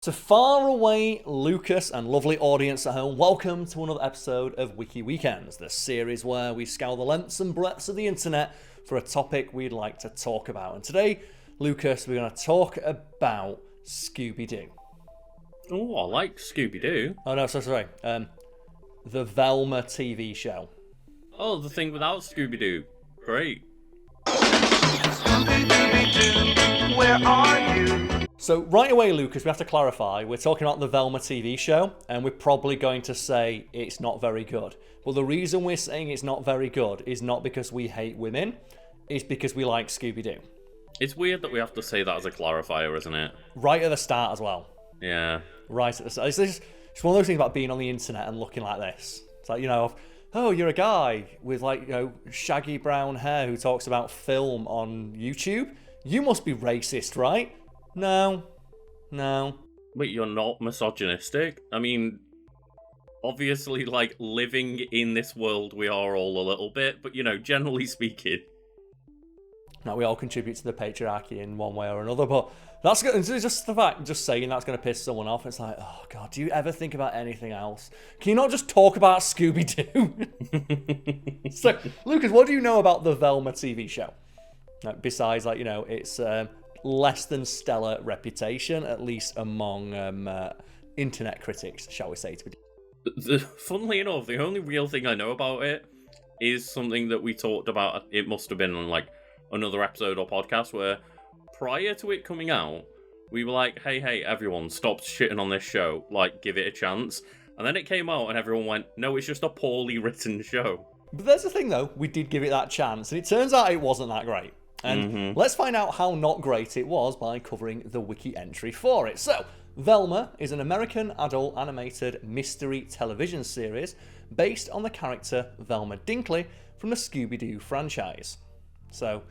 So far away, Lucas and lovely audience at home, welcome to another episode of Wiki Weekends, the series where we scour the lengths and breadths of the internet for a topic we'd like to talk about. And today, Lucas, we're going to talk about Scooby-Doo. Oh, I like Scooby-Doo. Oh no, sorry. The Velma TV show. Oh, the thing without Scooby-Doo. Great. Where are you? So right away, Lucas, we have to clarify, we're talking about the Velma TV show, and we're probably going to say it's not very good. But the reason we're saying it's not very good is not because we hate women, it's because we like Scooby-Doo. It's weird that we have to say that as a clarifier, isn't it? Right at the start as well. Yeah. Right at the start. It's one of those things about being on the internet and looking like this. It's like, oh, you're a guy with shaggy brown hair who talks about film on YouTube. You must be racist, right? No. Wait, you're not misogynistic? I mean, obviously, living in this world, we are all a little bit, but, generally speaking. Now, we all contribute to the patriarchy in one way or another, but that's just the fact, just saying that's going to piss someone off. It's like, oh, God, do you ever think about anything else? Can you not just talk about Scooby-Doo? So, Lucas, what do you know about the Velma TV show? Besides, it's less than stellar reputation, at least among internet critics, shall we say. Funnily enough, the only real thing I know about it is something that we talked about. It must have been on another episode or podcast where prior to it coming out, we were like, hey, everyone, stop shitting on this show. Give it a chance. And then it came out and everyone went, no, it's just a poorly written show. But there's the thing, though. We did give it that chance, and it turns out it wasn't that great. And let's find out how not great it was by covering the wiki entry for it. So, Velma is an American adult animated mystery television series based on the character Velma Dinkley from the Scooby-Doo franchise. So,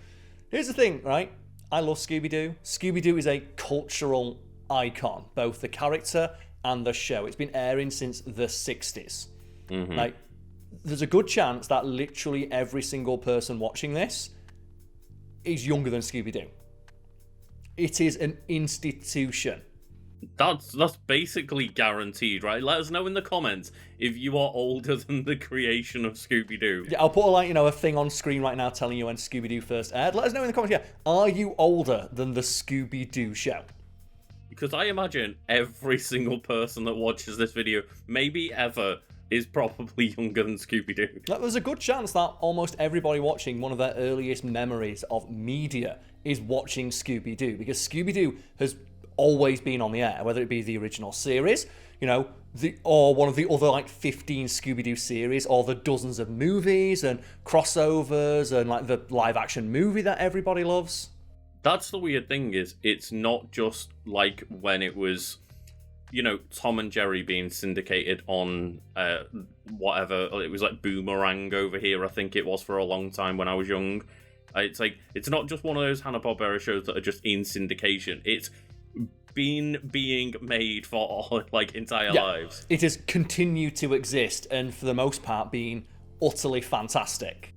here's the thing, right? I love Scooby-Doo. Scooby-Doo is a cultural icon, both the character and the show. It's been airing since the 60s. There's a good chance that literally every single person watching this is younger than Scooby-Doo. It is an institution. That's basically guaranteed, right? Let us know in the comments if you are older than the creation of Scooby-Doo. Yeah, I'll put a thing on screen right now telling you when Scooby-Doo first aired. Let us know in the comments. Yeah, are you older than the Scooby-Doo show? Because I imagine every single person that watches this video, maybe ever, is probably younger than Scooby-Doo. There's a good chance that almost everybody watching, one of their earliest memories of media is watching Scooby-Doo, because Scooby-Doo has always been on the air, whether it be the original series, or one of the other 15 Scooby-Doo series, or the dozens of movies and crossovers and the live-action movie that everybody loves. That's the weird thing, is it's not just when it was Tom and Jerry being syndicated on whatever. It was Boomerang over here, I think it was, for a long time when I was young. It's not just one of those hanna-barbera shows that are just in syndication. It's been being made for our entire lives. It has continued to exist, and for the most part being utterly fantastic.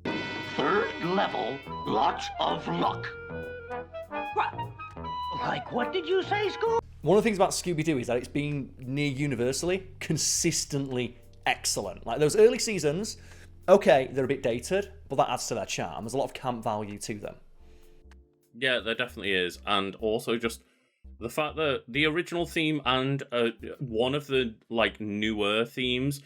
Third level, lots of luck. What did you say, Scoob? One of the things about Scooby-Doo is that it's been near universally consistently excellent. Those early seasons, okay, they're a bit dated, but that adds to their charm. There's a lot of camp value to them. Yeah, there definitely is. And also just the fact that the original theme and one of the newer themes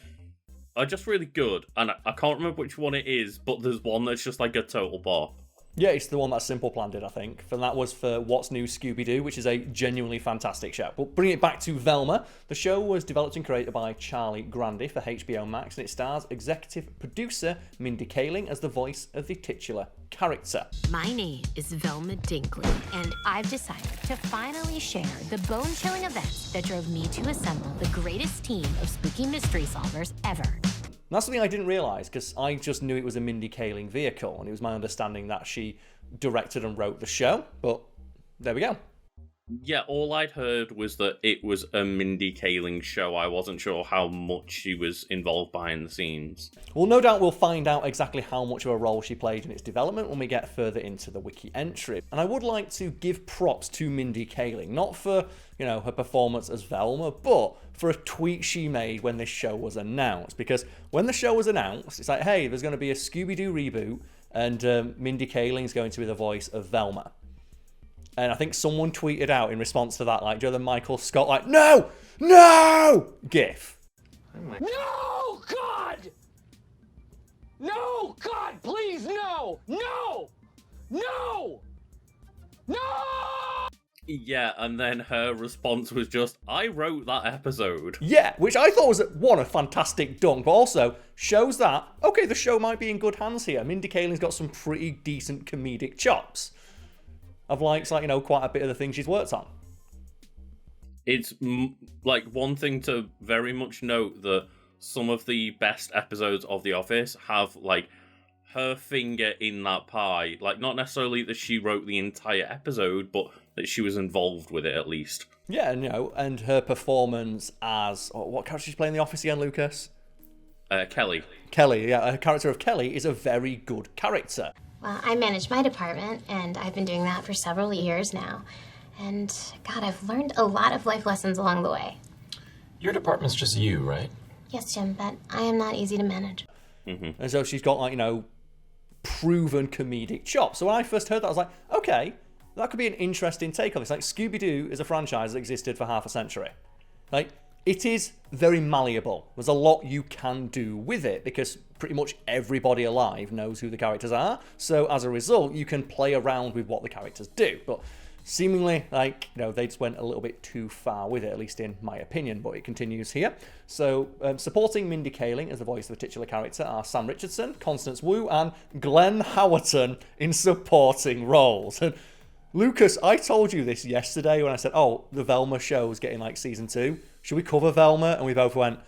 are just really good. And I can't remember which one it is, but there's one that's just a total bop. Yeah, it's the one that Simple Plan did, I think. And that was for What's New Scooby-Doo, which is a genuinely fantastic show. But bringing it back to Velma, the show was developed and created by Charlie Grandi for HBO Max, and it stars executive producer Mindy Kaling as the voice of the titular character. My name is Velma Dinkley, and I've decided to finally share the bone-chilling events that drove me to assemble the greatest team of spooky mystery solvers ever. And that's something I didn't realise, because I just knew it was a Mindy Kaling vehicle, and it was my understanding that she directed and wrote the show, but there we go. Yeah, all I'd heard was that it was a Mindy Kaling show. I wasn't sure how much she was involved behind the scenes. Well, no doubt we'll find out exactly how much of a role she played in its development when we get further into the wiki entry. And I would like to give props to Mindy Kaling, not for, her performance as Velma, but for a tweet she made when this show was announced. Because when the show was announced, it's like, hey, there's going to be a Scooby-Doo reboot, and Mindy Kaling's going to be the voice of Velma. And I think someone tweeted out in response to that, like, the Michael Scott, like, no! GIF. No, God! No, God, please, no! No! Yeah, and then her response was just, I wrote that episode. Yeah, which I thought was, one, a fantastic dunk, but also shows that, okay, the show might be in good hands here. Mindy Kaling's got some pretty decent comedic chops. I've liked, quite a bit of the things she's worked on. It's, one thing to very much note that some of the best episodes of The Office have, her finger in that pie. Not necessarily that she wrote the entire episode, but that she was involved with it, at least. Yeah, and her performance as... what character she's playing in The Office again, Lucas? Kelly. Kelly, yeah. Her character of Kelly is a very good character. Well, I manage my department, and I've been doing that for several years now. And, God, I've learned a lot of life lessons along the way. Your department's just you, right? Yes, Jim, but I am not easy to manage. Mm-hmm. And so she's got, proven comedic chops. So when I first heard that, I was like, okay, that could be an interesting take on this. Scooby-Doo is a franchise that existed for half a century. It is very malleable. There's a lot you can do with it because pretty much everybody alive knows who the characters are. So as a result, you can play around with what the characters do. But seemingly, they just went a little bit too far with it, at least in my opinion. But it continues here. So supporting Mindy Kaling as the voice of the titular character are Sam Richardson, Constance Wu, and Glenn Howerton in supporting roles. And Lucas, I told you this yesterday when I said, the Velma show is getting season 2. Should we cover Velma? And we both went,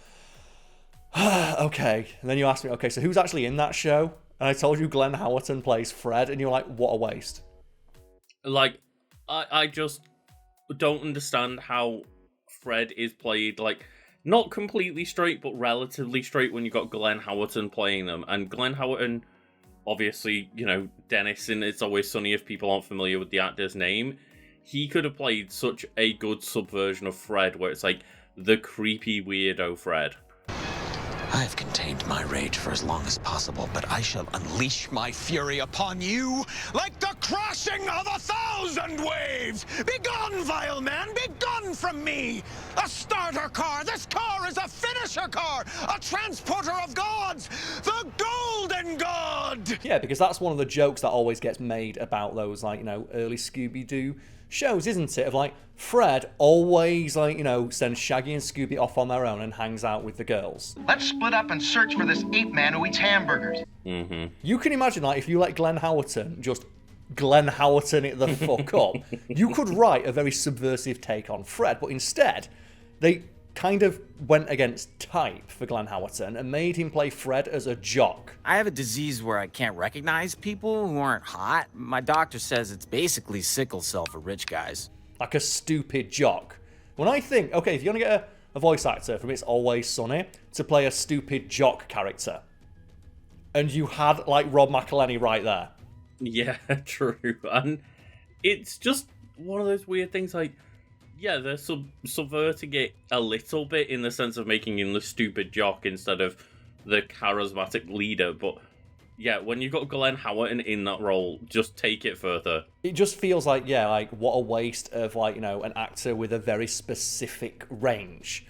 okay. And then you asked me, okay, so who's actually in that show? And I told you Glenn Howerton plays Fred, and you're like, what a waste. I just don't understand how Fred is played, not completely straight, but relatively straight when you've got Glenn Howerton playing them. And Glenn Howerton, obviously, Dennis in It's Always Sunny, if people aren't familiar with the actor's name, he could have played such a good subversion of Fred, where it's the creepy weirdo Fred. I've contained my rage for as long as possible, but I shall unleash my fury upon you like the crashing of 1,000 waves! Begone, vile man! Begone from me! A starter car! This car is a finisher car! A transporter of gods! The Golden God! Yeah, because that's one of the jokes that always gets made about those, early Scooby-Doo shows, isn't it? Of Fred always sends Shaggy and Scooby off on their own and hangs out with the girls. Let's split up and search for this ape man who eats hamburgers. Mm-hmm. You can imagine if you let Glenn Howerton just Glenn Howerton it the fuck up, you could write a very subversive take on Fred, but instead they kind of went against type for Glenn Howerton and made him play Fred as a jock. I have a disease where I can't recognize people who aren't hot. My doctor says it's basically sickle cell for rich guys. Like a stupid jock. When I think, okay, if you're going to get a voice actor from It's Always Sunny to play a stupid jock character, and you had, Rob McElhenney right there. Yeah, true. And it's just one of those weird things, yeah, they're subverting it a little bit in the sense of making him the stupid jock instead of the charismatic leader, but yeah, when you've got Glenn Howerton in that role, just take it further. It just feels what a waste of, an actor with a very specific range.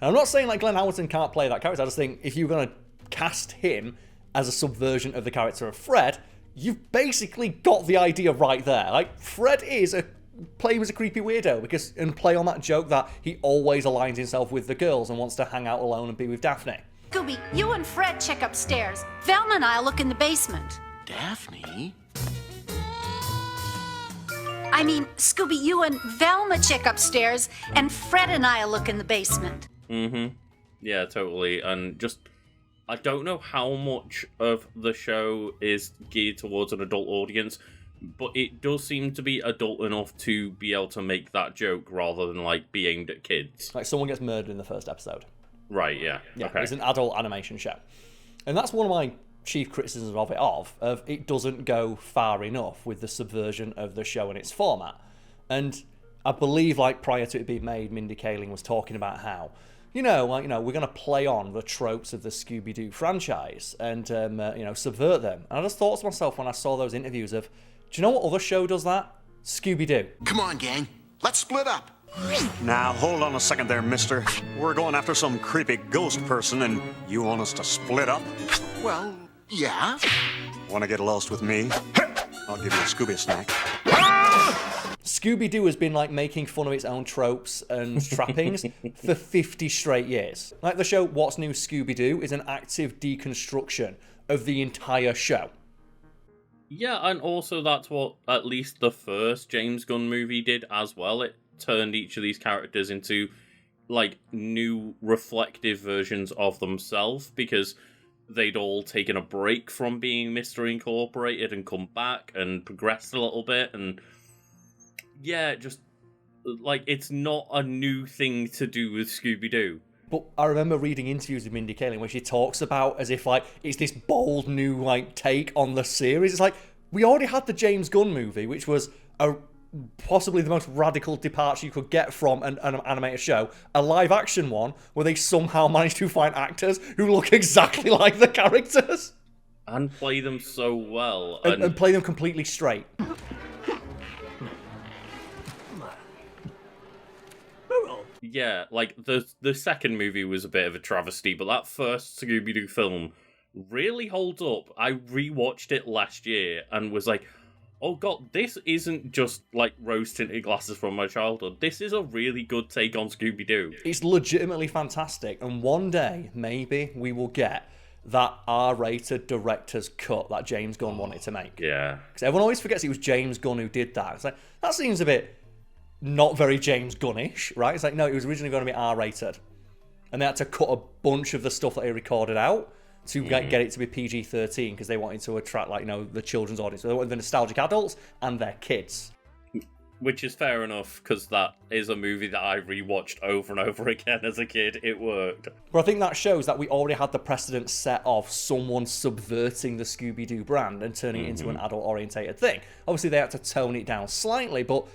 And I'm not saying, Glenn Howerton can't play that character, I just think if you're going to cast him as a subversion of the character of Fred, you've basically got the idea right there. Fred is play him as a creepy weirdo and play on that joke that he always aligns himself with the girls and wants to hang out alone and be with Daphne. Scooby, you and Fred check upstairs. Velma and I'll look in the basement. Daphne? I mean, Scooby, you and Velma check upstairs, and Fred and I'll look in the basement. Mm-hmm. Yeah, totally. And I don't know how much of the show is geared towards an adult audience but it does seem to be adult enough to be able to make that joke rather than like be aimed at kids. Like someone gets murdered in the first episode. Right, yeah. Yeah, okay. It's an adult animation show. And that's one of my chief criticisms of it doesn't go far enough with the subversion of the show and its format. And I believe, like, prior to it being made, Mindy Kaling was talking about how, we're going to play on the tropes of the Scooby-Doo franchise and, subvert them. And I just thought to myself when I saw those interviews of, do you know what other show does that? Scooby-Doo. Come on, gang. Let's split up. Now, hold on a second there, mister. We're going after some creepy ghost person, and you want us to split up? Well, yeah. Want to get lost with me? I'll give you a Scooby snack. Scooby-Doo has been, like, making fun of its own tropes and trappings for 50 straight years. Like, the show What's New Scooby-Doo is an active deconstruction of the entire show. Yeah, and also that's what at least the first James Gunn movie did as well. It turned each of these characters into, like, new reflective versions of themselves because they'd all taken a break from being Mr. Incorporated and come back and progressed a little bit, and yeah, just, like, it's not a new thing to do with Scooby-Doo. But I remember reading interviews with Mindy Kaling where she talks about as if, like, it's this bold new, like, take on the series. It's like, we already had the James Gunn movie, which was possibly the most radical departure you could get from an animated show, a live-action one where they somehow managed to find actors who look exactly like the characters. And play them so well. And play them completely straight. Yeah, like, the second movie was a bit of a travesty, but that first Scooby-Doo film really holds up. I rewatched it last year and was like, oh god, this isn't just, like, rose-tinted glasses from my childhood. This is a really good take on Scooby-Doo. It's legitimately fantastic, and one day, maybe, we will get that R-rated director's cut that James Gunn wanted to make. Yeah. Because everyone always forgets it was James Gunn who did that. It's like, that seems a bit not very James Gunnish, right? It's like, no, it was originally going to be R-rated. And they had to cut a bunch of the stuff that he recorded out to get it to be PG-13 because they wanted to attract, like, the children's audience. So they wanted the nostalgic adults and their kids. Which is fair enough, because that is a movie that I rewatched over and over again as a kid. It worked. But I think that shows that we already had the precedent set of someone subverting the Scooby-Doo brand and turning it into an adult-orientated thing. Obviously, they had to tone it down slightly, but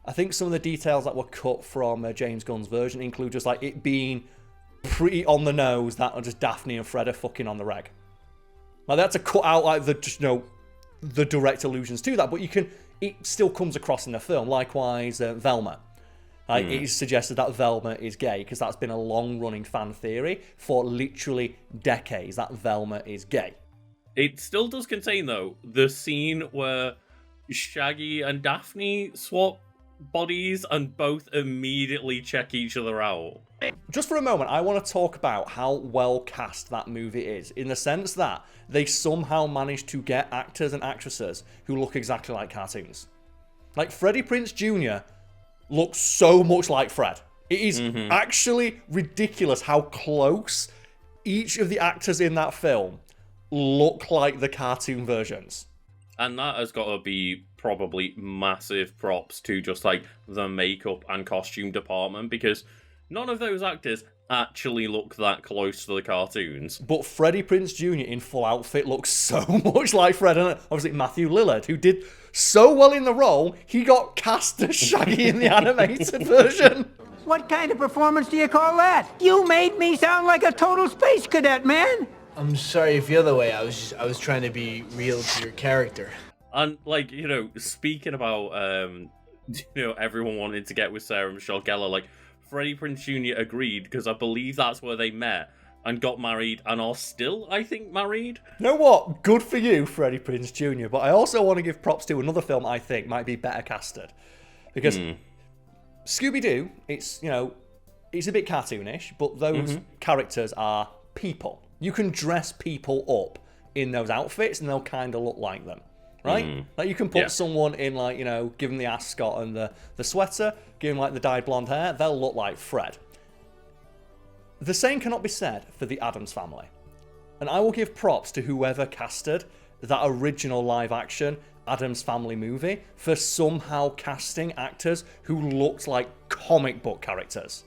I think some of the details that were cut from James Gunn's version include just, like, it being pretty on the nose that just Daphne and Fred are fucking on the reg. Like, they had to cut out, like, the direct allusions to that, but it still comes across in the film. Likewise, Velma. It is suggested that Velma is gay because that's been a long-running fan theory for literally decades, that Velma is gay. It still does contain, though, the scene where Shaggy and Daphne swap bodies and both immediately check each other out. Just for a moment, I want to talk about how well cast that movie is, in the sense that they somehow managed to get actors and actresses who look exactly like cartoons. Like, Freddie Prinze Jr. looks so much like Fred. It is actually ridiculous how close each of the actors in that film look like the cartoon versions. And that has got to be probably massive props to just, like, the makeup and costume department, because none of those actors actually look that close to the cartoons. But Freddie Prinze Jr. in full outfit looks so much like Fred, and obviously Matthew Lillard, who did so well in the role, he got cast as Shaggy in the animated version. What kind of performance do you call that? You made me sound like a total space cadet, man! I'm sorry if you're the way. I was trying to be real to your character. And, like, speaking about, everyone wanting to get with Sarah Michelle Gellar, like, Freddie Prinze Jr. agreed, because I believe that's where they met and got married and are still, I think, married. You know what? Good for you, Freddie Prinze Jr. But I also want to give props to another film I think might be better casted. Because Scooby-Doo, it's a bit cartoonish, but those characters are people. You can dress people up in those outfits and they'll kind of look like them. Right? Like, you can put someone in, like, give them the ascot and the sweater, give them, like, the dyed blonde hair, they'll look like Fred. The same cannot be said for the Addams Family. And I will give props to whoever casted that original live action Addams Family movie for somehow casting actors who looked like comic book characters.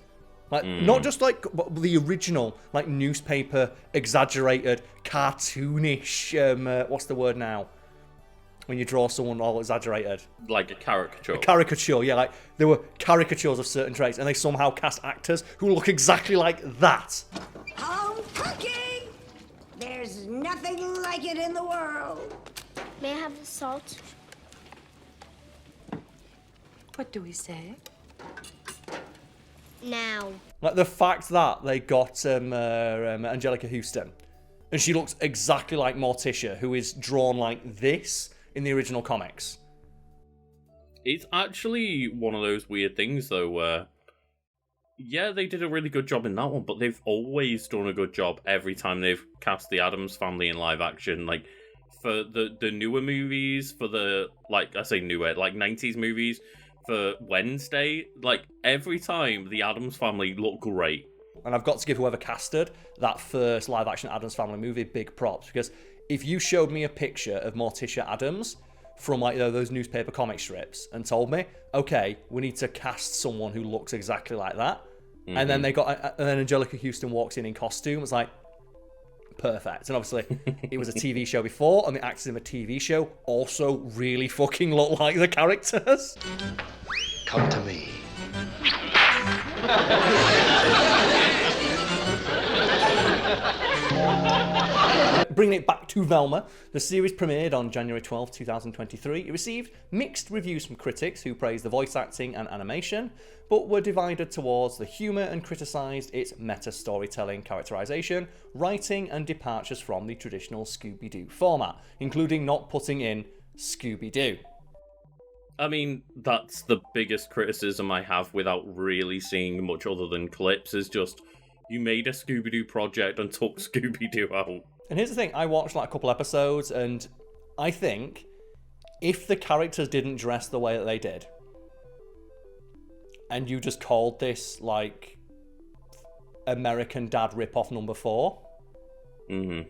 Like, not just like the original, like, newspaper, exaggerated, cartoonish, what's the word now? When you draw someone all exaggerated. Like a caricature. A caricature, yeah. Like, there were caricatures of certain traits, and they somehow cast actors who look exactly like that. Home cooking! There's nothing like it in the world. May I have the salt? What do we say? Now. Like, the fact that they got Angelica Houston, and she looks exactly like Morticia, who is drawn like this in the original comics. It's actually one of those weird things, though, where, yeah, they did a really good job in that one, but they've always done a good job every time they've cast the Addams Family in live action. Like, for the newer movies, for the, like, I say newer, like, 90s movies, for Wednesday, like, every time the Addams Family look great. And I've got to give whoever casted that first live action Addams Family movie big props, because if you showed me a picture of Morticia Addams from, like, those newspaper comic strips and told me, okay, we need to cast someone who looks exactly like that, and then and then Angelica Houston walks in costume, it's like, perfect. And obviously it was a TV show before, and the actors in the TV show also really fucking look like the characters. Come to me. Bringing it back to Velma, the series premiered on January 12, 2023. It received mixed reviews from critics who praised the voice acting and animation, but were divided towards the humour and criticised its meta-storytelling, characterisation, writing and departures from the traditional Scooby-Doo format, including not putting in Scooby-Doo. I mean, that's the biggest criticism I have without really seeing much other than clips, is just, you made a Scooby-Doo project and took Scooby-Doo out. And here's the thing, I watched like a couple episodes, and I think if the characters didn't dress the way that they did, and you just called this like American Dad ripoff number 4,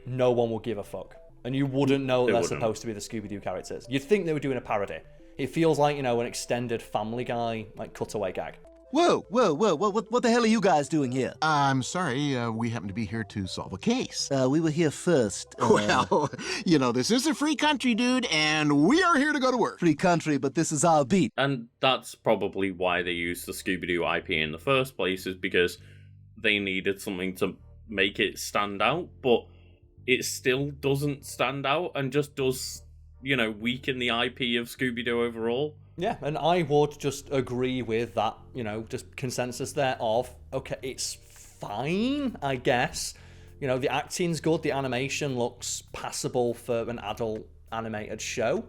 no one would give a fuck. And you wouldn't know they're supposed to be the Scooby-Doo characters. You'd think they were doing a parody. It feels like, you know, an extended Family Guy, like, cutaway gag. Whoa, what the hell are you guys doing here? I'm sorry, we happen to be here to solve a case. We were here first. Well, you know, this is a free country, dude, and we are here to go to work. Free country, but this is our beat. And that's probably why they used the Scooby-Doo IP in the first place, is because they needed something to make it stand out, but it still doesn't stand out and just does, you know, weaken the IP of Scooby-Doo overall. Yeah, and I would just agree with that, you know, just consensus there of, okay, it's fine, I guess. You know, the acting's good, the animation looks passable for an adult animated show,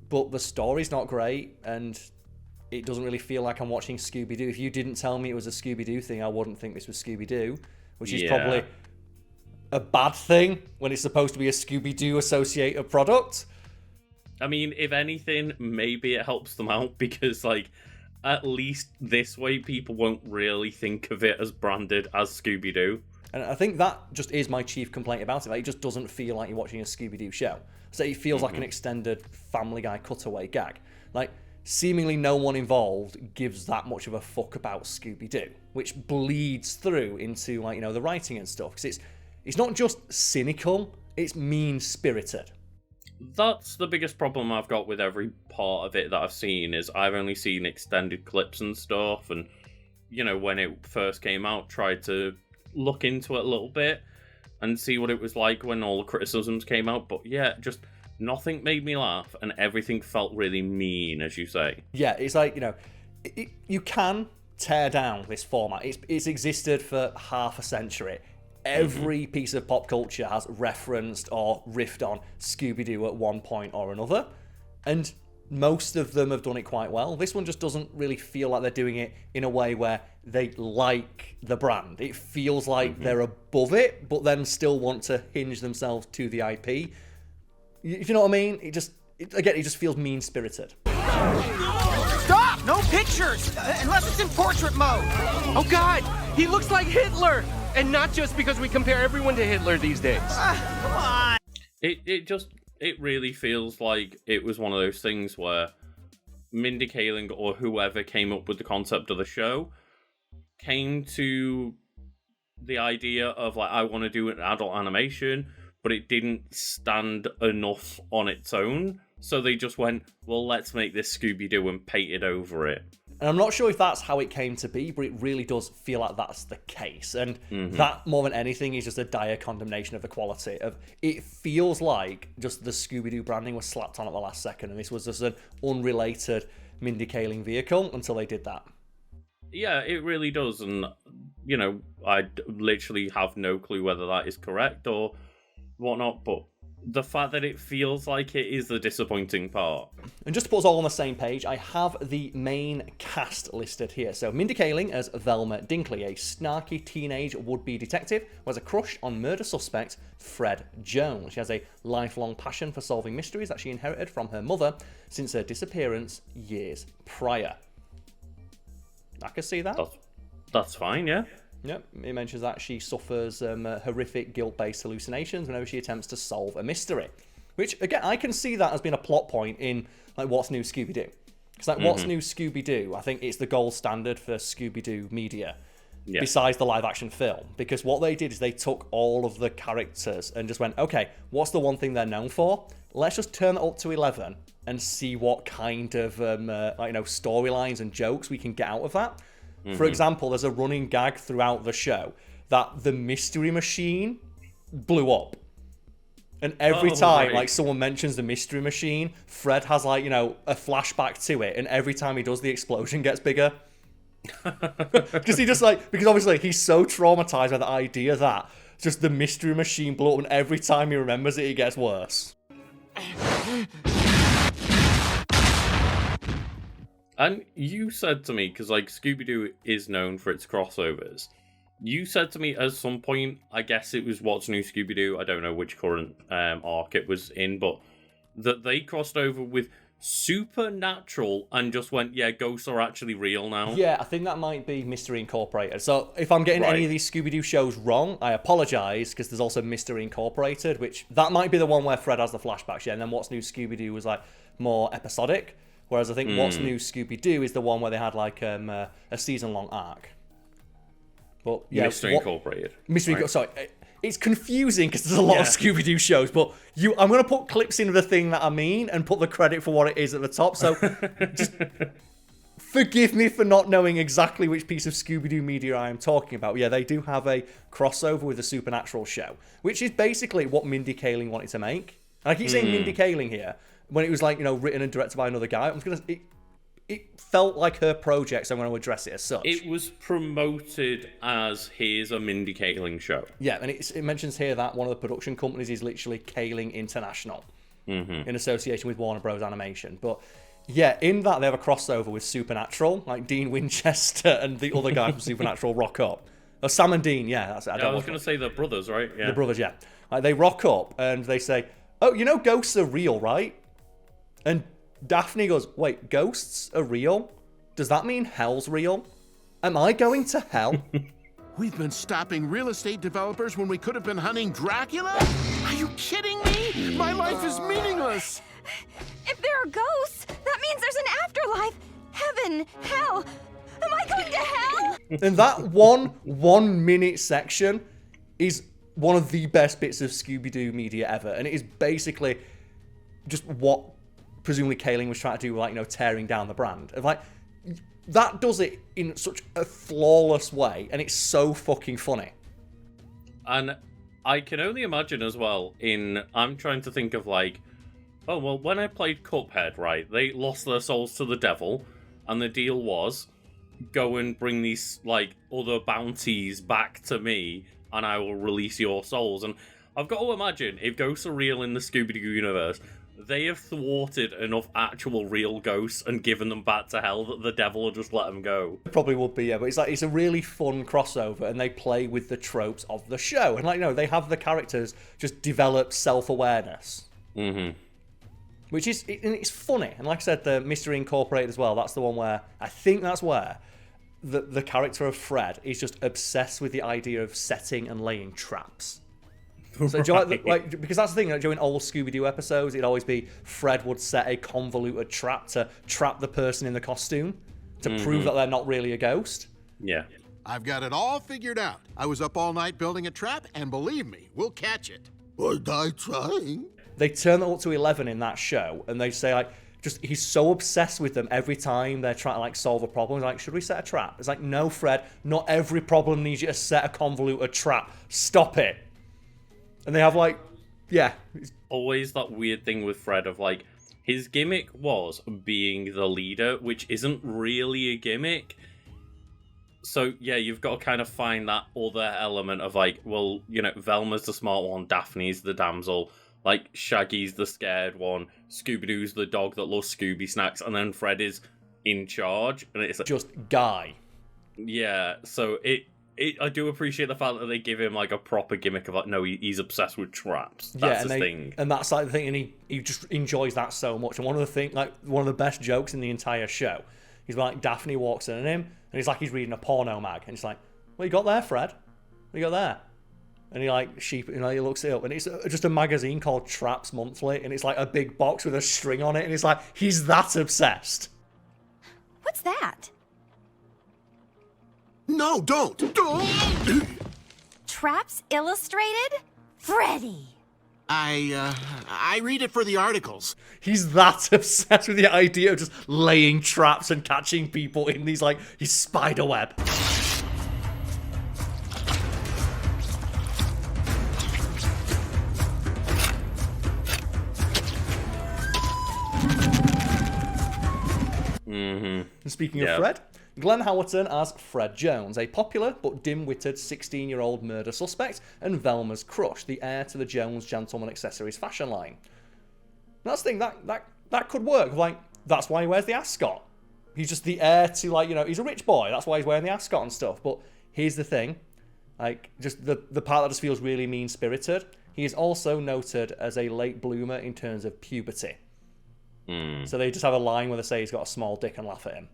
but the story's not great, and it doesn't really feel like I'm watching Scooby-Doo. If you didn't tell me it was a Scooby-Doo thing, I wouldn't think this was Scooby-Doo, which is probably a bad thing when it's supposed to be a Scooby-Doo associated product. I mean, if anything, maybe it helps them out, because, like, at least this way people won't really think of it as branded as Scooby-Doo. And I think that just is my chief complaint about it. Like, it just doesn't feel like you're watching a Scooby-Doo show. So it feels like an extended Family Guy cutaway gag. Like, seemingly no one involved gives that much of a fuck about Scooby-Doo, which bleeds through into, like, you know, the writing and stuff. Because it's not just cynical, it's mean-spirited. That's the biggest problem I've got with every part of it that I've seen, is I've only seen extended clips and stuff, and, you know, when it first came out, tried to look into it a little bit and see what it was like when all the criticisms came out, but yeah, just nothing made me laugh, and everything felt really mean, as you say. Yeah, it's like, you know, you can tear down this format. It's existed for half a century. Every piece of pop culture has referenced or riffed on Scooby-Doo at one point or another, and most of them have done it quite well. This one just doesn't really feel like they're doing it in a way where they like the brand. It feels like they're above it, but then still want to hinge themselves to the IP. If you know what I mean? It just feels mean-spirited. Stop! No pictures! Unless it's in portrait mode! Oh God! He looks like Hitler! And not just because we compare everyone to Hitler these days. Come on! It just It really feels like it was one of those things where Mindy Kaling or whoever came up with the concept of the show came to the idea of, like, I want to do an adult animation, but it didn't stand enough on its own. So they just went, well, let's make this Scooby-Doo and painted over it. And I'm not sure if that's how it came to be, but it really does feel like that's the case. And that, more than anything, is just a dire condemnation of the quality. It feels like just the Scooby-Doo branding was slapped on at the last second, and this was just an unrelated Mindy Kaling vehicle until they did that. Yeah, it really does. And, you know, I literally have no clue whether that is correct or whatnot, but the fact that it feels like it is the disappointing part. And just to put us all on the same page, I have the main cast listed here. So Mindy Kaling as Velma Dinkley, a snarky teenage would-be detective who has a crush on murder suspect Fred Jones. She has a lifelong passion for solving mysteries that she inherited from her mother since her disappearance years prior. I can see that. That's fine, yeah. Yep, it mentions that she suffers horrific guilt-based hallucinations whenever she attempts to solve a mystery. Which, again, I can see that as being a plot point in, like, What's New Scooby-Doo. Because, like, What's New Scooby-Doo, I think it's the gold standard for Scooby-Doo media, besides the live-action film. Because what they did is they took all of the characters and just went, okay, what's the one thing they're known for? Let's just turn it up to 11 and see what kind of, storylines and jokes we can get out of that. For example, there's a running gag throughout the show that the Mystery Machine blew up. And every time, like, someone mentions the Mystery Machine, Fred has, like, you know, a flashback to it, and every time he does, the explosion gets bigger. Because obviously he's so traumatized by the idea that just the Mystery Machine blew up, and every time he remembers it, it gets worse. And you said to me, because, like, Scooby-Doo is known for its crossovers, you said to me at some point, I guess it was What's New Scooby-Doo, I don't know which current arc it was in, but that they crossed over with Supernatural and just went, yeah, ghosts are actually real now. Yeah, I think that might be Mystery Incorporated. So if I'm getting any of these Scooby-Doo shows wrong, I apologise, because there's also Mystery Incorporated, which that might be the one where Fred has the flashbacks, yeah, and then What's New Scooby-Doo was, like, more episodic. Whereas I think What's New Scooby-Doo is the one where they had, like, a season-long arc. But yeah, Mystery Incorporated. Sorry, it's confusing because there's a lot of Scooby-Doo shows. But I'm going to put clips in of the thing that I mean and put the credit for what it is at the top. So just forgive me for not knowing exactly which piece of Scooby-Doo media I am talking about. Yeah, they do have a crossover with the Supernatural show, which is basically what Mindy Kaling wanted to make. And I keep saying Mindy Kaling here. When it was, like, you know, written and directed by another guy, it felt like her project, so I'm going to address it as such. It was promoted as, here's a Mindy Kaling show. Yeah, and it mentions here that one of the production companies is literally Kaling International, in association with Warner Bros. Animation. But, yeah, in that they have a crossover with Supernatural, like Dean Winchester and the other guy from Supernatural rock up. Oh, Sam and Dean, yeah, that's it. I was going to say the brothers, right? Yeah. The brothers, yeah. Like, they rock up and they say, oh, you know ghosts are real, right? And Daphne goes, wait, ghosts are real? Does that mean hell's real? Am I going to hell? We've been stopping real estate developers when we could have been hunting Dracula? Are you kidding me? My life is meaningless. If there are ghosts, that means there's an afterlife. Heaven, hell. Am I going to hell? And that one minute section is one of the best bits of Scooby-Doo media ever. And it is basically just what presumably Kaling was trying to do, like, you know, tearing down the brand. Of, like, that does it in such a flawless way, and it's so fucking funny. And I can only imagine as well, I'm trying to think of, like, oh, well, when I played Cuphead, right, they lost their souls to the devil, and the deal was, go and bring these, like, other bounties back to me, and I will release your souls. And I've got to imagine, if ghosts are real in the Scooby-Doo universe, they have thwarted enough actual real ghosts and given them back to hell that the devil will just let them go. It probably would be, yeah, but it's a really fun crossover, and they play with the tropes of the show. And, like, they have the characters just develop self-awareness. Which is, it's funny. And like I said, the Mystery Incorporated as well, that's the one where, I think that's where the character of Fred is just obsessed with the idea of setting and laying traps. So do you like because that's the thing, like during old Scooby-Doo episodes, it'd always be Fred would set a convoluted trap to trap the person in the costume to prove that they're not really a ghost. Yeah. I've got it all figured out. I was up all night building a trap, and believe me, we'll catch it. Or die trying. They turn that up to 11 in that show, and they say, like, just he's so obsessed with them every time they're trying to, like, solve a problem. He's like, should we set a trap? It's like, no, Fred, not every problem needs you to set a convoluted trap. Stop it. And they have, like, yeah. Always that weird thing with Fred of, like, his gimmick was being the leader, which isn't really a gimmick. So, yeah, you've got to kind of find that other element of, like, well, you know, Velma's the smart one, Daphne's the damsel, like, Shaggy's the scared one, Scooby-Doo's the dog that loves Scooby snacks, and then Fred is in charge, and it's like... just Guy. Yeah, so I do appreciate the fact that they give him, like, a proper gimmick of, like, no, he's obsessed with traps. That's his thing. And that's, like, the thing, and he just enjoys that so much. And one of the best jokes in the entire show, he's like, Daphne walks in on him, and he's like, he's reading a porno mag, and he's like, what you got there, Fred? What you got there? And he, like, he looks it up, and it's just a magazine called Traps Monthly, and it's like a big box with a string on it, and it's like, he's that obsessed. What's that? No, don't! Traps Illustrated? Freddy! I read it for the articles. He's that obsessed with the idea of just laying traps and catching people in these, like, his spider web. And speaking of Fred, Glenn Howerton as Fred Jones, a popular but dim-witted 16-year-old murder suspect and Velma's crush, the heir to the Jones Gentleman Accessories fashion line. And that's the thing, that could work. Like, that's why he wears the ascot. He's just the heir to, like, you know, he's a rich boy. That's why he's wearing the ascot and stuff. But here's the thing, like, just the part that just feels really mean-spirited. He is also noted as a late bloomer in terms of puberty. So they just have a line where they say he's got a small dick and laugh at him.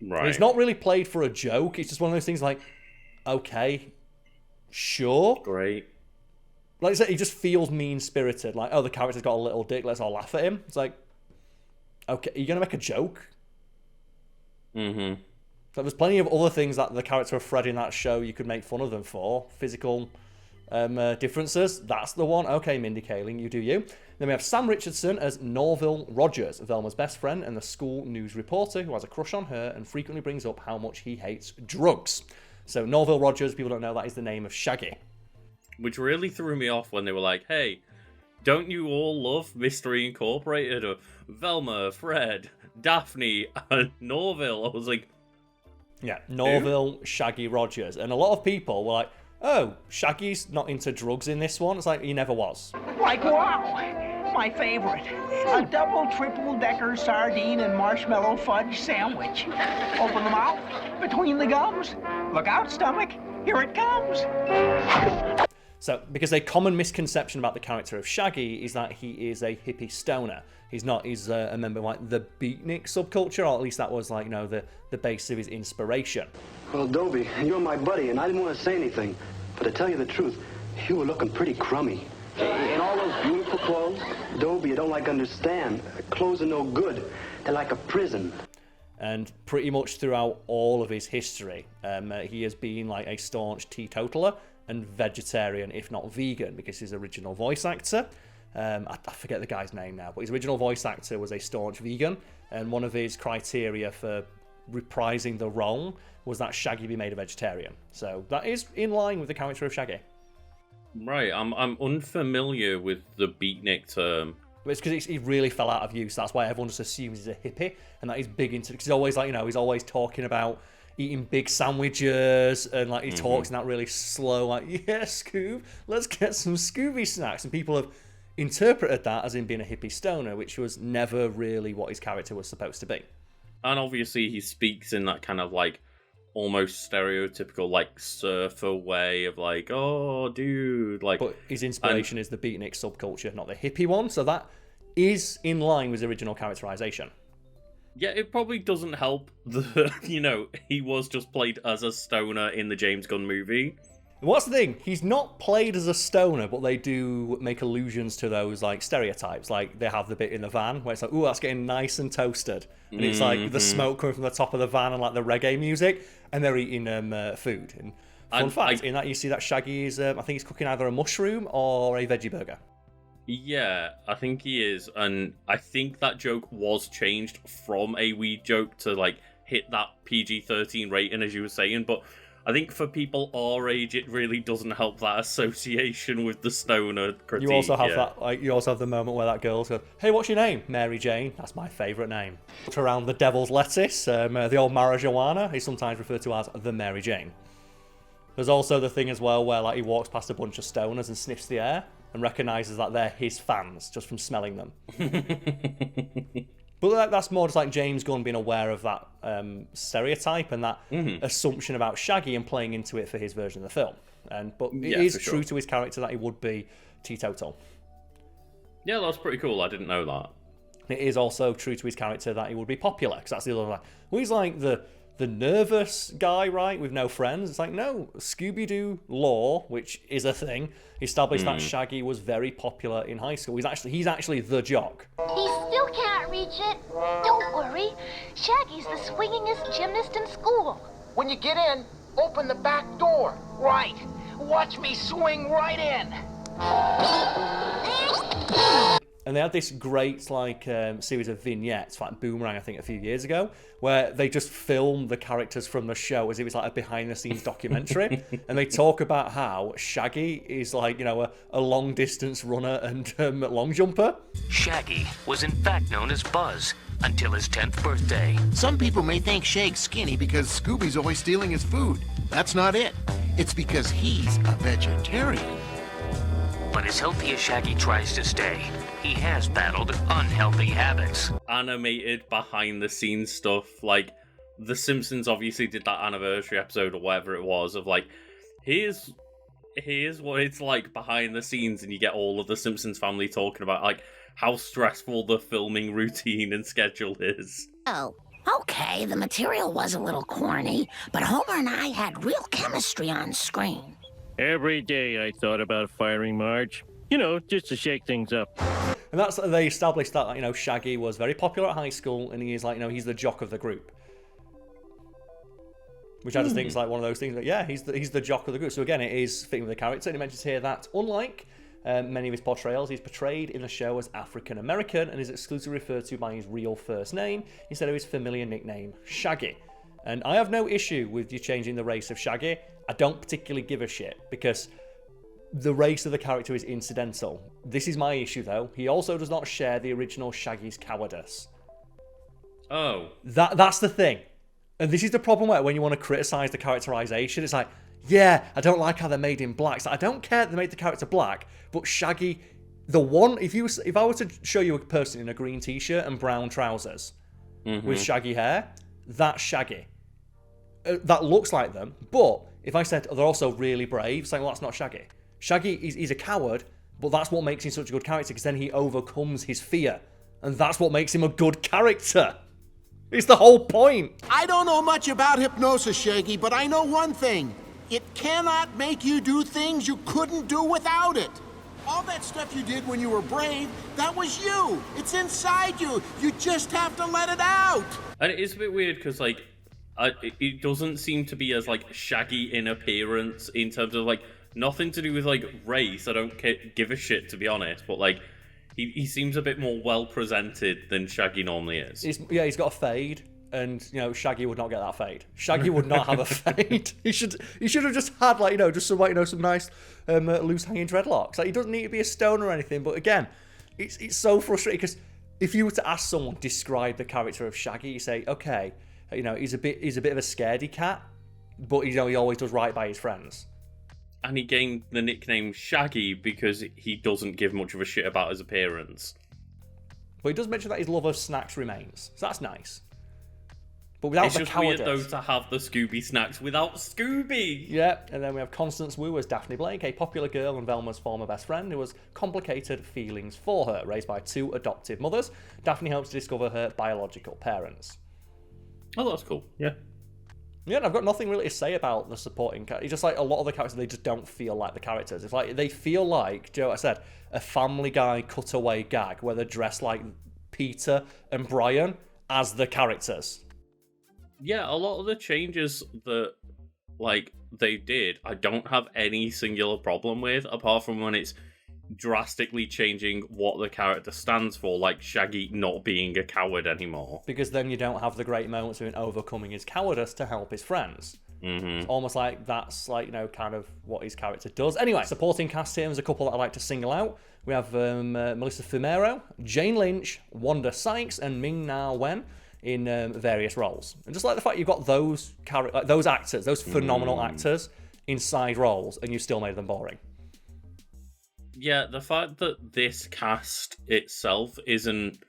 Right. And it's not really played for a joke. It's just one of those things like, okay, sure. Great. Like I said, he just feels mean-spirited. Like, oh, the character's got a little dick, let's all laugh at him. It's like, okay, are you going to make a joke? So there's plenty of other things that the character of Fred in that show you could make fun of them for. Physical differences. That's the one. Okay, Mindy Kaling, you do you. Then we have Sam Richardson as Norville Rogers, Velma's best friend and the school news reporter who has a crush on her and frequently brings up how much he hates drugs. So Norville Rogers, people don't know, that is the name of Shaggy. Which really threw me off when they were like, hey, don't you all love Mystery Incorporated? Or Velma, Fred, Daphne, and Norville? I was like... Yeah, Norville, Shaggy, Rogers. And a lot of people were like, oh, Shaggy's not into drugs in this one. It's like, he never was. Like, wow, my favorite. A double, triple-decker sardine and marshmallow fudge sandwich. Open the mouth, between the gums. Look out, stomach, here it comes. So, because a common misconception about the character of Shaggy is that he is a hippie stoner. He's not. He's a member of, like, the beatnik subculture, or at least that was, like, you know, the base of his inspiration. Well, Dobie, you're my buddy, and I didn't want to say anything. But to tell you the truth, you were looking pretty crummy. In all those beautiful clothes, Dobie, you don't understand. Clothes are no good. They're like a prison. And pretty much throughout all of his history, he has been, like, a staunch teetotaler and vegetarian, if not vegan, because his original voice actor, I forget the guy's name now, but his original voice actor was a staunch vegan, and one of his criteria for reprising the role was that Shaggy be made a vegetarian. So that is in line with the character of Shaggy. Right, I'm unfamiliar with the beatnik term. It's because he really fell out of use. That's why everyone just assumes he's a hippie, and that he's big into. Because he's always, like, you know, he's always talking about eating big sandwiches, and, like, he talks in that really slow, like, yeah, Scoob, let's get some Scooby snacks. And people have interpreted that as him being a hippie stoner, which was never really what his character was supposed to be. And obviously he speaks in that kind of, like, almost stereotypical, like, surfer way of, like, oh, dude, like... But his inspiration is the beatnik subculture, not the hippie one, so that is in line with his original characterization. Yeah, it probably doesn't help that, you know, he was just played as a stoner in the James Gunn movie. What's the thing? He's not played as a stoner, but they do make allusions to those like stereotypes. Like they have the bit in the van where it's like, "Ooh, that's getting nice and toasted," and it's like the smoke coming from the top of the van and like the reggae music, and they're eating food. And fun fact, in that you see that Shaggy is, I think he's cooking either a mushroom or a veggie burger. Yeah, I think he is, and I think that joke was changed from a weed joke to like hit that PG-13 rating, as you were saying, but I think for people our age, it really doesn't help that association with the stoner critique. You also have that, like, you also have the moment where that girl goes, "Hey, what's your name?" "Mary Jane." "That's my favourite name." Around the devil's lettuce, the old marijuana is sometimes referred to as the Mary Jane. There's also the thing as well where like he walks past a bunch of stoners and sniffs the air and recognises that they're his fans just from smelling them. But that's more just like James Gunn being aware of that stereotype and that assumption about Shaggy and playing into it for his version of the film. But it is true to his character that he would be teetotal. Yeah, that's pretty cool. I didn't know that. It is also true to his character that he would be popular, because that's the other one. Well, he's like the nervous guy, right, with no friends. It's like, no, Scooby-Doo lore, which is a thing, established that Shaggy was very popular in high school. He's actually the jock. He still can't reach it. Don't worry. Shaggy's the swingingest gymnast in school. When you get in, open the back door. Right. Watch me swing right in. And they had this great series of vignettes, like Boomerang, I think, a few years ago, where they just filmed the characters from the show as if it's like a behind-the-scenes documentary. And they talk about how Shaggy is like, a long-distance runner and long jumper. Shaggy was in fact known as Buzz until his 10th birthday. Some people may think Shag's skinny because Scooby's always stealing his food. That's not it. It's because he's a vegetarian. But as healthy as Shaggy tries to stay, he has battled unhealthy habits. Animated behind-the-scenes stuff, like The Simpsons obviously did that anniversary episode or whatever it was of like, here's what it's like behind the scenes, and you get all of the Simpsons family talking about like how stressful the filming routine and schedule is. Oh, okay, the material was a little corny, but Homer and I had real chemistry on screen. Every day I thought about firing Marge. Just to shake things up. And they established that, Shaggy was very popular at high school, and he is he's the jock of the group. Which I just think is like one of those things that, yeah, he's the jock of the group. So again, it is fitting with the character. And he mentions here that, unlike many of his portrayals, he's portrayed in the show as African American and is exclusively referred to by his real first name instead of his familiar nickname, Shaggy. And I have no issue with you changing the race of Shaggy. I don't particularly give a shit, because the race of the character is incidental. This is my issue, though. He also does not share the original Shaggy's cowardice. Oh. That's the thing. And this is the problem where when you want to criticize the characterization, it's like, yeah, I don't like how they made him black. So I don't care that they made the character black, but Shaggy, if I were to show you a person in a green t-shirt and brown trousers with shaggy hair, that's Shaggy. That looks like them, but if I said they're also really brave, saying, well, that's not Shaggy. Shaggy, he's a coward, but that's what makes him such a good character, because then he overcomes his fear. And that's what makes him a good character. It's the whole point. I don't know much about hypnosis, Shaggy, but I know one thing. It cannot make you do things you couldn't do without it. All that stuff you did when you were brave, that was you. It's inside you. You just have to let it out. And it is a bit weird, because, it doesn't seem to be as, Shaggy in appearance in terms of, nothing to do with race. I don't give a shit, to be honest, but he seems a bit more well presented than Shaggy normally is. He's got a fade, and Shaggy would not get that fade. Shaggy would not have a fade. He should have just had just some nice loose hanging dreadlocks. He doesn't need to be a stoner or anything. But again, it's so frustrating, because if you were to ask someone describe the character of Shaggy, you say, okay, he's a bit of a scaredy cat, but he always does right by his friends. And he gained the nickname Shaggy because he doesn't give much of a shit about his appearance. But he does mention that his love of snacks remains, so that's nice. But without the cowardice. It's just weird, though, to have the Scooby snacks without Scooby. Yeah, and then we have Constance Wu as Daphne Blake, a popular girl and Velma's former best friend who has complicated feelings for her. Raised by two adoptive mothers, Daphne helps to discover her biological parents. Oh, that's cool. Yeah. Yeah, and I've got nothing really to say about the supporting characters. It's just like a lot of the characters, they just don't feel like the characters. It's like they feel like, Joe, I said, a Family Guy cutaway gag where they're dressed like Peter and Brian as the characters. Yeah, a lot of the changes that like they did, I don't have any singular problem with, apart from when it's drastically changing what the character stands for, like Shaggy not being a coward anymore. Because then you don't have the great moments of him overcoming his cowardice to help his friends. It's almost like that's like, you know, kind of what his character does. Anyway, supporting cast here, there's a couple that I'd like to single out. We have Melissa Fumero, Jane Lynch, Wanda Sykes, and Ming-Na Wen in various roles. And just like the fact you've got those actors, those phenomenal actors in side roles, and you still made them boring. Yeah, the fact that this cast itself isn't